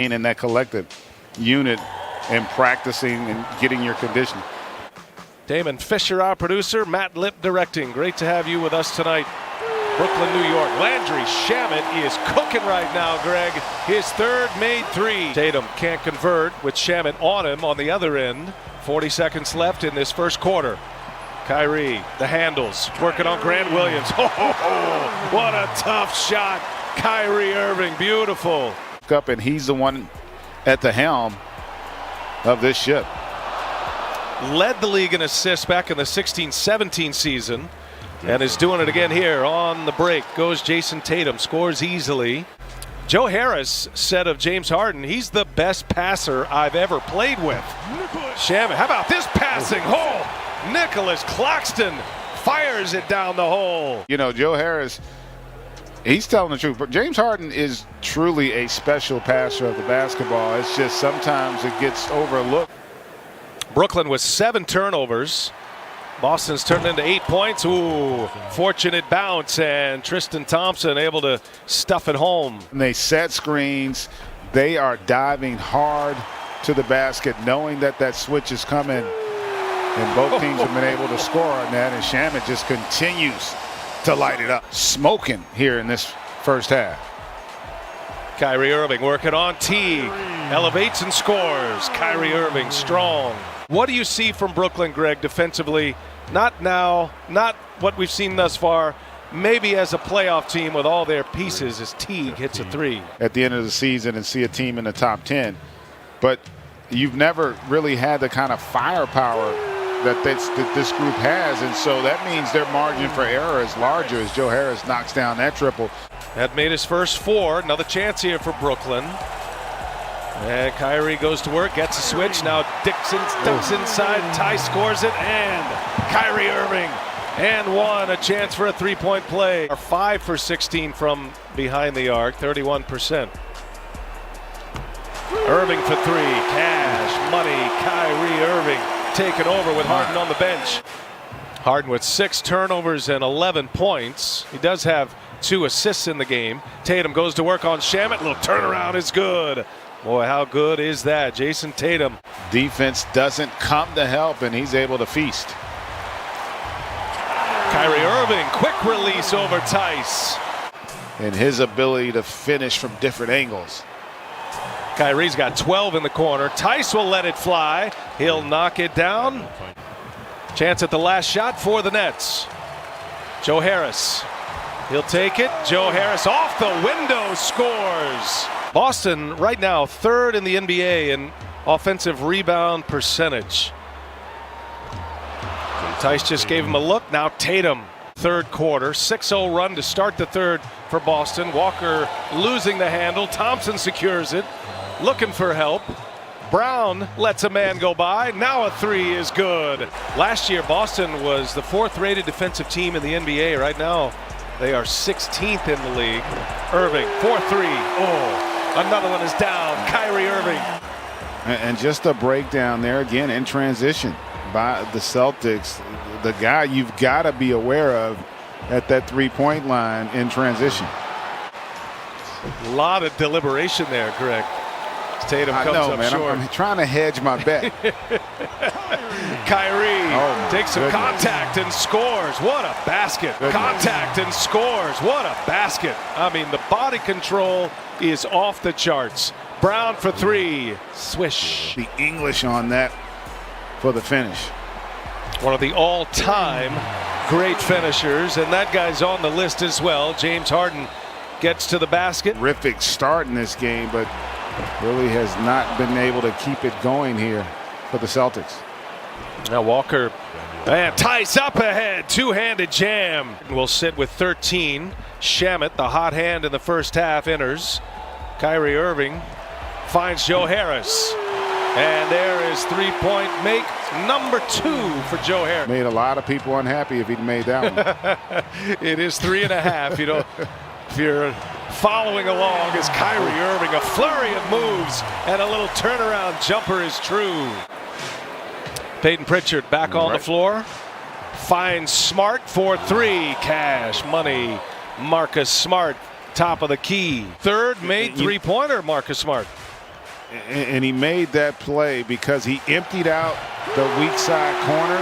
in that collective unit and practicing and getting your condition. Damon Fisher, our producer, Matt Lipp directing. Great to have you with us tonight. Brooklyn, New York. Landry Shamet is cooking right now, Greg. His third made three. Tatum can't convert with Shamet on him on the other end. 40 seconds left in this first quarter. Kyrie, the handles, working on Grant Williams. Oh, what a tough shot. Kyrie Irving, beautiful. Up, and he's the one at the helm of this ship. Led the league in assists back in the 16-17 season and is doing it again here on the break. Goes Jason Tatum, scores easily. Joe Harris said of James Harden, he's the best passer I've ever played with. Shamet, how about this passing? Oh, Nicholas Claxton fires it down the hole. You know, Joe Harris, he's telling the truth, but James Harden is truly a special passer of the basketball. It's just sometimes it gets overlooked. Brooklyn with 7 turnovers. Boston's turned into 8 points. Ooh, fortunate bounce, and Tristan Thompson able to stuff it home. And they set screens. They are diving hard to the basket, knowing that that switch is coming. And both teams have been able to score on that, and Shamet just continues to light it up. Smoking here in this first half. Kyrie Irving working on Teague. Elevates and scores. Kyrie Irving strong. What do you see from Brooklyn, Greg, defensively? Not now, not what we've seen thus far. Maybe as a playoff team with all their pieces as Teague hits a three. At the end of the season and see a team in the top 10. But you've never really had the kind of firepower that this group has, and so that means their margin for error is larger as Joe Harris knocks down that triple. That made his first 4. Another chance here for Brooklyn. And Kyrie goes to work, gets a switch. Now Dixon ducks inside. Ty scores it, and Kyrie Irving and one. A chance for a three-point play. 5 for 16 from behind the arc, 31%. Irving for 3. Cash, money, Kyrie Irving taken over with Harden on the bench. Harden with 6 turnovers and 11 points. He does have 2 assists in the game. Tatum goes to work on Shamet. Little turnaround is good. Boy, how good is that? Jason Tatum. Defense doesn't come to help, and he's able to feast. Kyrie Irving, quick release over Tice. And his ability to finish from different angles. Kyrie's got 12 in the corner. Tice will let it fly. He'll knock it down. Chance at the last shot for the Nets. Joe Harris. He'll take it. Joe Harris off the window, scores. Boston right now 3rd in the NBA in offensive rebound percentage. Tice just gave him a look. Now Tatum, 3rd quarter. 6-0 run to start the 3rd for Boston. Walker losing the handle. Thompson secures it. Looking for help. Brown lets a man go by. Now a 3 is good. Last year, Boston was the 4th rated defensive team in the NBA. Right now, they are 16th in the league. Irving, 4-3. Oh, another one is down. Kyrie Irving. And just a breakdown there again in transition by the Celtics. The guy you've got to be aware of at that 3-point line in transition. A lot of deliberation there, Greg. Tatum comes up short. I'm trying to hedge my bet. Kyrie takes some contact and scores. What a basket. Contact and scores. What a basket. I mean, the body control is off the charts. Brown for 3. Swish. The English on that for the finish. One of the all-time great finishers, and that guy's on the list as well. James Harden gets to the basket. Terrific start in this game, but really has not been able to keep it going here for the Celtics. Now Walker, and Tice up ahead, 2-handed jam. Will sit with 13. Shamet, the hot hand in the first half, enters. Kyrie Irving finds Joe Harris. And there is 3-point make number 2 for Joe Harris. Made a lot of people unhappy if he'd made that one. It is 3.5. You know, if you're following along as Kyrie Irving, a flurry of moves and a little turnaround jumper is true. Peyton Pritchard back on the floor. Finds Smart for 3. Cash, money. Marcus Smart, top of the key. 3rd made 3-pointer, Marcus Smart. And he made that play because he emptied out the weak side corner,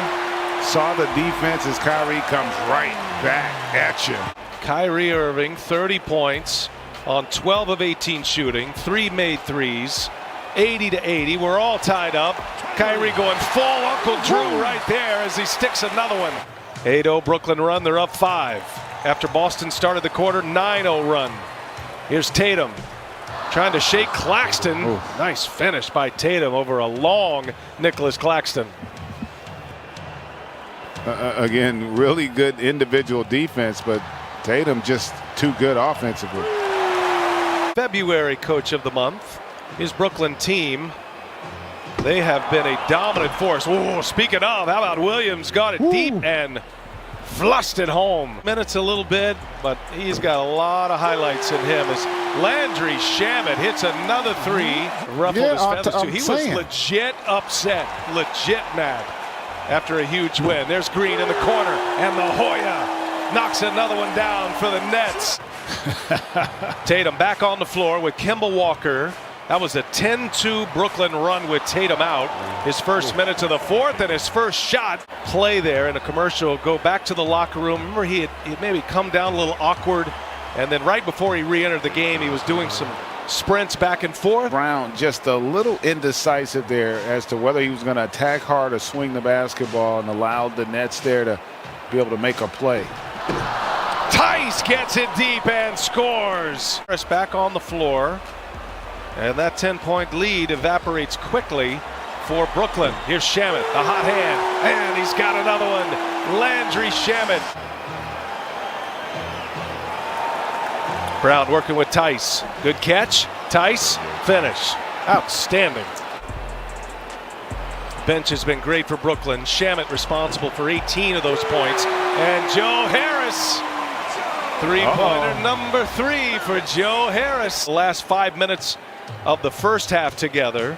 saw the defense as Kyrie comes right back at you. Kyrie Irving, 30 points on 12 of 18 shooting, 3 made threes, 80-80. We're all tied up. Kyrie going full Uncle Drew right there as he sticks another one. 8-0 Brooklyn run. They're up 5. After Boston started the quarter, 9-0 run. Here's Tatum trying to shake Claxton. Ooh. Nice finish by Tatum over a long Nicholas Claxton. Again, really good individual defense, but Tatum just too good offensively. February coach of the month, his Brooklyn team. They have been a dominant force. Oh, speaking of, how about Williams got it deep and flushed it home. Minutes a little bit, but he's got a lot of highlights in him as Landry Shamet hits another three. Ruffled his feathers too. He was legit upset, legit mad after a huge win. There's Green in the corner, and La Jolla knocks another one down for the Nets. Tatum back on the floor with Kemba Walker. That was a 10-2 Brooklyn run with Tatum out. His first minute of the fourth and his first shot. Play there in a commercial. Go back to the locker room. Remember he had maybe come down a little awkward. And then right before he re-entered the game, he was doing some sprints back and forth. Brown just a little indecisive there as to whether he was going to attack hard or swing the basketball, and allowed the Nets there to be able to make a play. Tice gets it deep and scores. Harris back on the floor. And that 10-point lead evaporates quickly for Brooklyn. Here's Shamet, the hot hand, and he's got another one. Landry Shamet. Brown working with Tice. Good catch. Tice, finish. Outstanding. Bench has been great for Brooklyn. Shamet responsible for 18 of those points. And Joe Harris. Three-pointer number 3 for Joe Harris. The last 5 minutes of the first half together.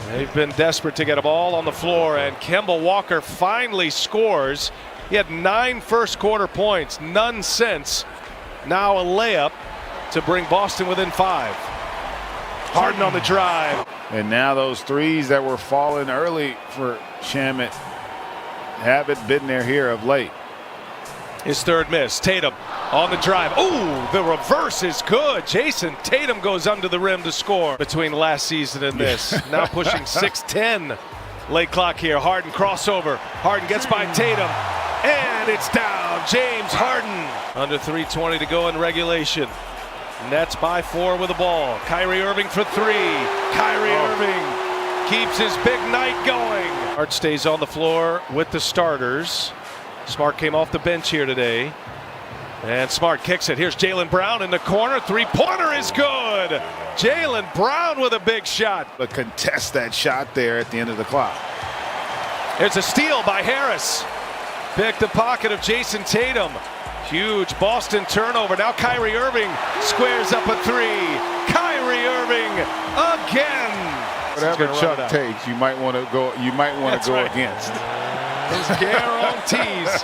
They've been desperate to get a ball on the floor, and Kemba Walker finally scores. He had 9 first quarter points, none since. Now a layup to bring Boston within 5. Harden on the drive. And now those threes that were falling early for Shamet haven't been there here of late. His third miss. Tatum on the drive. Ooh, the reverse is good. Jason Tatum goes under the rim to score between last season and this. Now pushing 6:10. Late clock here. Harden crossover. Harden gets by Tatum. And it's down. James Harden. Under 3:20 to go in regulation. Nets by 4 with the ball. Kyrie Irving for 3. Kyrie Irving keeps his big night going. Hart stays on the floor with the starters. Smart came off the bench here today. And Smart kicks it. Here's Jaylen Brown in the corner. Three-pointer is good. Jaylen Brown with a big shot. But contest that shot there at the end of the clock. There's a steal by Harris. Pick the pocket of Jason Tatum. Huge Boston turnover. Now Kyrie Irving squares up a 3. Kyrie Irving again. Whatever Chuck takes, you might want to go. You might want to go right. against. Those guarantees.